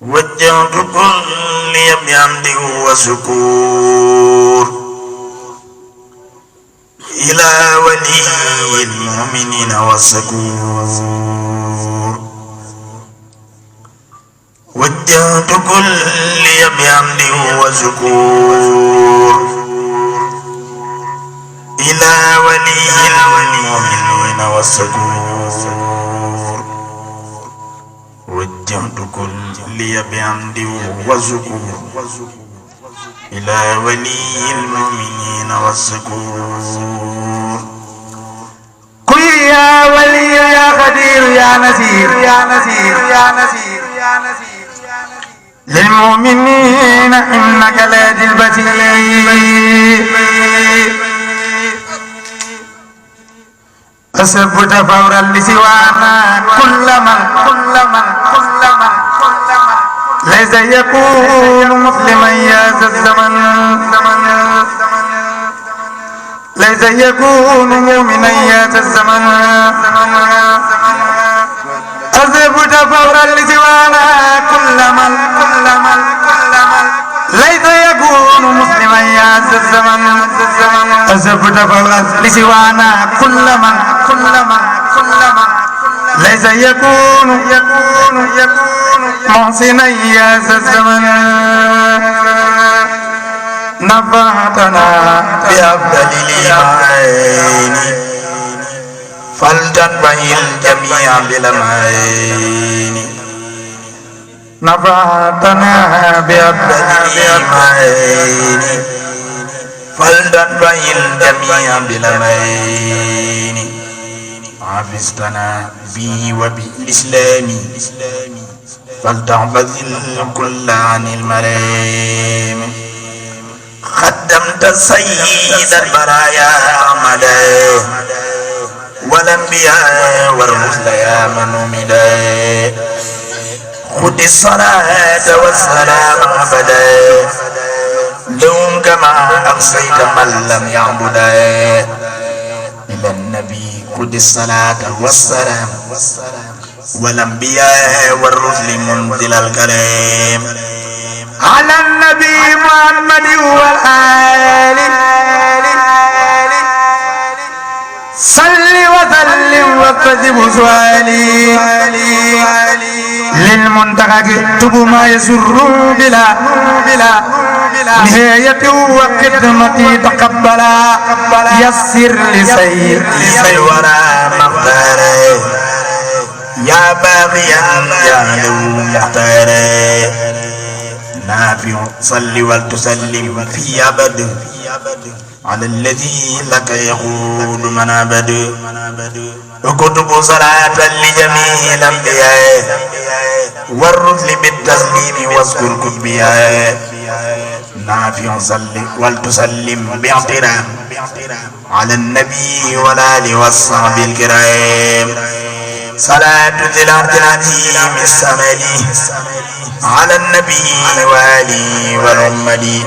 وجهت كلي بحمد وشكور إلى ولي المؤمنين والشكور وجهت كلي بحمد وشكور إلى ولي المؤمنين والشكور وجهت كلي بحمد وشكور إلى ولي المؤمنين والشكور قل يا ولي يا قدير يا نذير يا نذير يا نذير يا نذير للمؤمنين إنك لدي البتيل أثبت فورا لسوانا كل من ليس يكون مسلما يا ذا الزمن ليس يكون مؤمنا يا ذا الزمن أثبت فورا لسوانا كل من ليس يكون مسلما يا ذا الزمن أثبت فورا لسوانا كل من ليس يكون محسنا يا ذا الزمن نفعتنا بأفضل الإيمان فلتتبع الجميع بالأمان نفعتنا بأفضل الإيمان فلتتبع الجميع بالأمان حفظتنا بي وبالإسلام فلتحفظ الكل عن الملام خدمت سيد البرايا أحمدا والأنبياء والرسل يا من أمدا خذ الصلاة والسلام أبدا لهم كما أقصيت من لم يعبدا إلى النبي خذ الصلاة والسلام والأنبياء والرسل منزل الكلام على النبي محمد والآل صل وسلم واكتب سؤالي للمنتقى اكتب ما يسر بلا نهاية وخدمتي تقبلا يسر لسير الورى مختاري يا باغيا يا لو مختاري نافع صل ولتسلم في أبد على الذي لك يقول من أبد اكتب صلاة لجميع الأنبياء والرسل بالتسليم واذكر كتبيا نافع صل ولتسلم باحترام على النبي والآل والصحب الكرام صلاة ذي العظيم السمد على النبي والي والأمد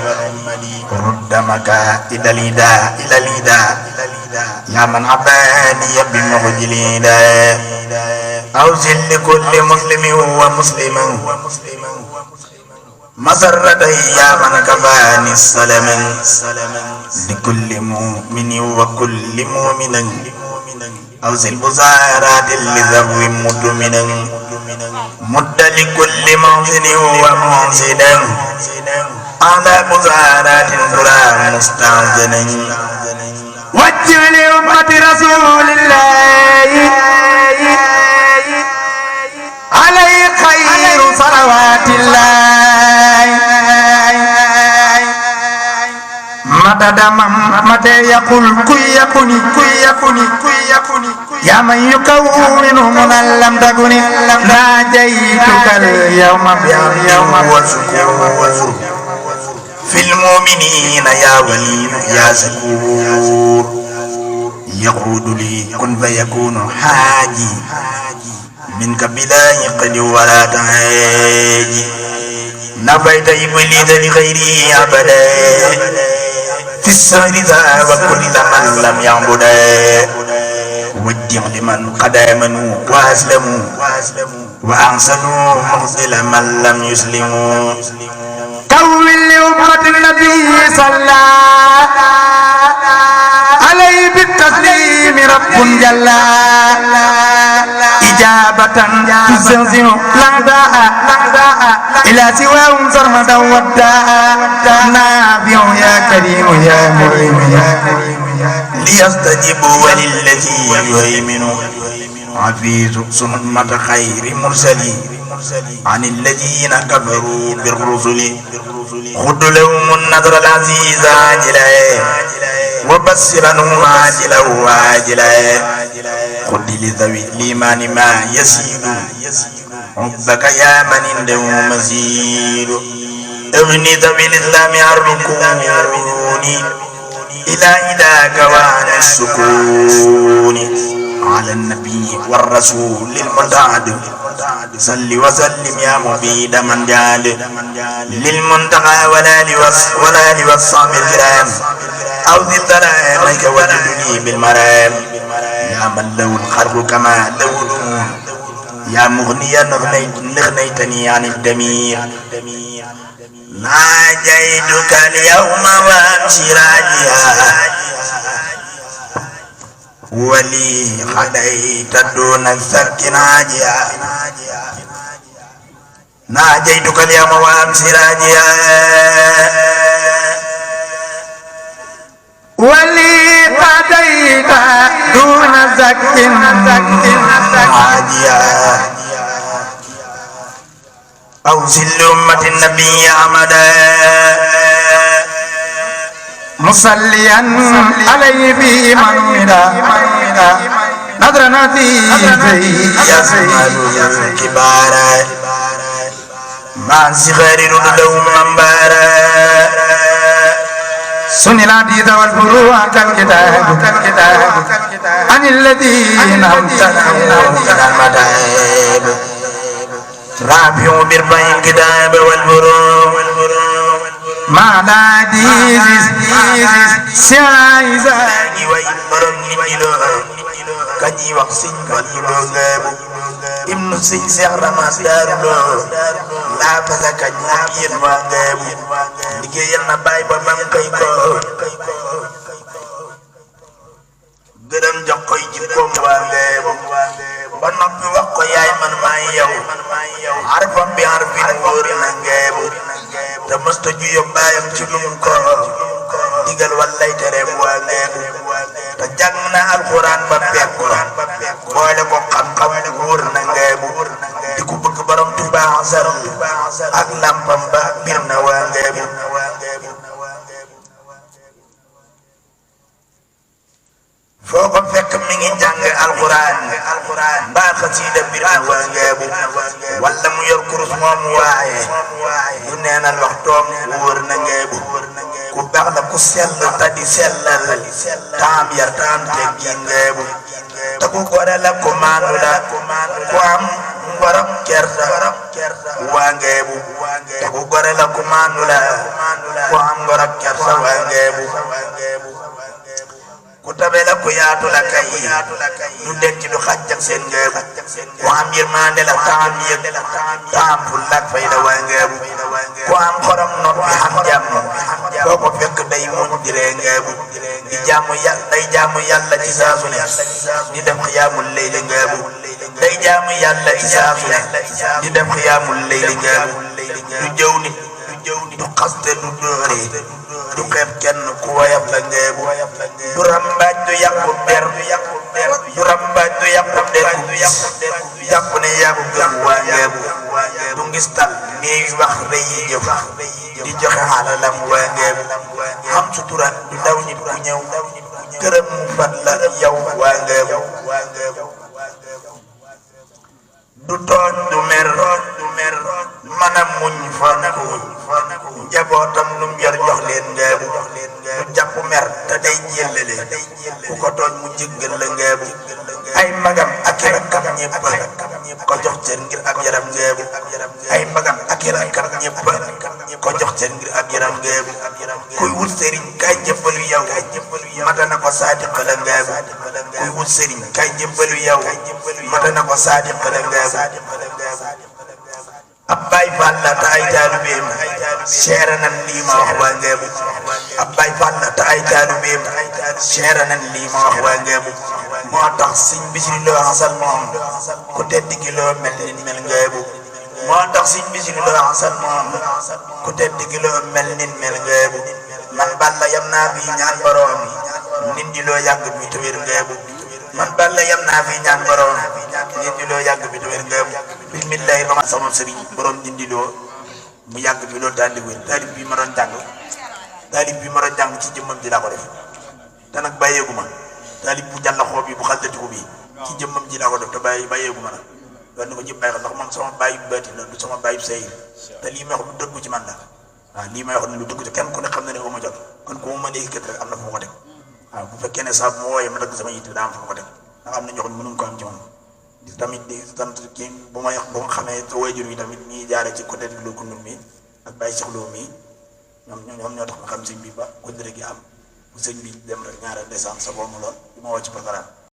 رد مكائد الإداء إلى الإداء يا من عباني بمخجلين أوزل لكل مسلم ومسلم مسرة يا من كفاني السلام لكل مؤمن وكل مؤمن أوزل بزارات لذو مدمن مد لكل محسن ومحسن على بزارات ترى مستعزن وجه لأمة رسول الله عليه خير صلوات الله متى دمم متى يقول كي يكوني يا من يكون من لم تكن ناجيتك اليوم وشكور في المؤمنين يا ولي يا شكور يقود لي كن فيكون حاجي منك بلا يقل ولا تهاجي نفيت إبليس لغيري أبدا في السهر ذا وكل من لم يعبدا ودع لمن قد آمنوا وأسلموا وأحسنوا مخزل من لم يسلموا كون لأمة النبي صلى عليه بالتسليم رب جل إجابة تزلزل لعداء إلى سواهم سرمدا وداء نافع يا كريم يا معين يا كريم ليستجيبوا وللذي يهيمن عفيز سنة خير مرسلين عن الذين كفروا بالرسل خذ لهم النذر العزيز عاجلا وبشرهم عاجلا وعاجلا خذ لذوي الإيمان ما يسير حبك يا من عنده مزيد اغني ذوي الإسلام عن ركون إلى إداك وعن السكون على النبي والرسول المتعد صل وسلم يا مبيد من جاد للمنتقى ولا لوصام الكرام أوذي الظلامك وجدني بالمرام يا من له الخلق كما له الأمور يا مغنيا نغنيتني عن الدمير ناجيتك اليوم وامشي راجيا ولي خديت دون السك ناجيا ناجيتك اليوم وامشي راجيا ولي خديت دون السك ناجيا أوصل أمة النبي أحمدا مصليا عليه في منودا نظر نتيجي يسمل الكبار مع صغار لهم منبارا سن العديد والفروع كالكتاب عن الذين امتنعوا من المذاهب رافع بربع الكتاب والبروع ما لا ديزيز سيايزا ويبرم نجلو كجي وقسين والبروغاب ابن سيسير مصدر لا فسك نجير وانغاب لكي ينباي بمم كيكو gërëm jox koy jikkoom waa ngeebu ba noppi wax ko yaay man maay yow arfam bi arfin wóor na ngeebu te mësta ju yóbbaayam ci lum ko digal wallay tereem waa ngeebu te jàng na alxuraan ba peeg ko boole ko xam-xam wóor na ngeebu di ko bëgg borom Tuubaa asar ak lampam ba bir na waa ngeebu foo ko fekk mi ngi jàng alxuraan mbaa xasiida bir na waa ngeebu walla mu yor kurus moom waaye du neenal waxtoom wóor na ngeebu ku baax la ku sell ta di sellal taam yar taam teggi ngeebu te ku gore la ku maandu la ku am ngorom kersa waa ngeebu te ku gore la ku maandu la ku am ngorom kersa waa ngeebu ku tabe la ku yaatu la kay du denc du xaj ak seen ngeebu ku am yërmande la taam yëg taam ful ak fay la waa ngeebu ku am xorom noppi xam jàmm boo ko fekk day muñ di ree ngeebu di jaamu yàlla ci saa su ne di def xiyaamul layli ngeebu day jaamu yàlla ci saa su ne di def xiyaamul layli ngeebu du jëw nit du xaste du dóore du xeeb kenn ku woyaf la ngeebu du rambaaj du yàqu der du rambaaj du yàqu der jàpp ne yàqu gëm waa ngeebu du ngistal nii wax rëy yi jëf di joxe xaalalam waa ngeebu xam sutura du daw nit ku ñëw këram mu fat la yow waa ngeebu du tooñ du mer mën a muñ fonku njabootam lu mu yor jox leen ngeebu du jàpp mer te day jëllale ku ko tooñ mu jéggal la ngeebu ay magam ak i rakkam ñépp ko jox seen ngir ab yaram ngeebu ay magam ak ak rakkam ñëpp ko jox seen ngir ab yaram ngeebu kuy wut sëriñ kay jëbbalu yow mata na ko saadiq la ngeebu kuy wut sëriñ kay jëbbalu yow mata na ko saadiq la ngeebu ab Baay Faal la te ay taalibeem seere nan lii ma wax waa ngeebu ab Baay Faal la te ay taalibeem seere nan lii ma wax waa ngeebu moo tax Sëñ Basiru Lo xasal moom ku tedd gi loo mel ni mel ngeebu moo tax Sëñ Basiru Lo xasal moom ku tedd gi loo mel ni mel ngeebu man Balla yam naa fi ñaan borom nit di loo yàgg bi te wér ngeebu man Balla yam naa fi ñaan borom nit di loo yàgg bi te wér ngeebu bismillahi rahmaan sama sëriñ borom dindi loo mu yàgg bi loolu daal di wér taalib bi ma doon jàng ci jëmmam ji laa ko def te nag bàyyeegu ma taalib bu jàll xoob yi bu xaldatiku bi ci jëmmam ji laa ko def te bàyyeegu ma nag loolu ni ko jëpp bàyyi ko ndax man sama bàyyi baati la du sama bàyyi sayir te lii may wax lu dëggu ci man la waaw lii may wax ne lu dëggu ci kenn ku ne xam na ne ma jot kon ku ma mën a yëkkati rek am na fu ma ko teg waaw bu fekkee ne saa bu ma wooyee ma dëgg sama yitte daa am fu ma ko teg ndax am na ñoo xam ne mënuñ ko am ci man di tamit di sant kii bu ma xamee sa waajur yi tamit ñiy jaare ci côté Lo Koundoul mi ak Baye Cheikh Lo mi ñoom ñoo tax ma xam sëñ bi ba ko dërë gi am bu sëñ bi dem rek ñaareel décembre sa boobu lool bi ma woo ci programme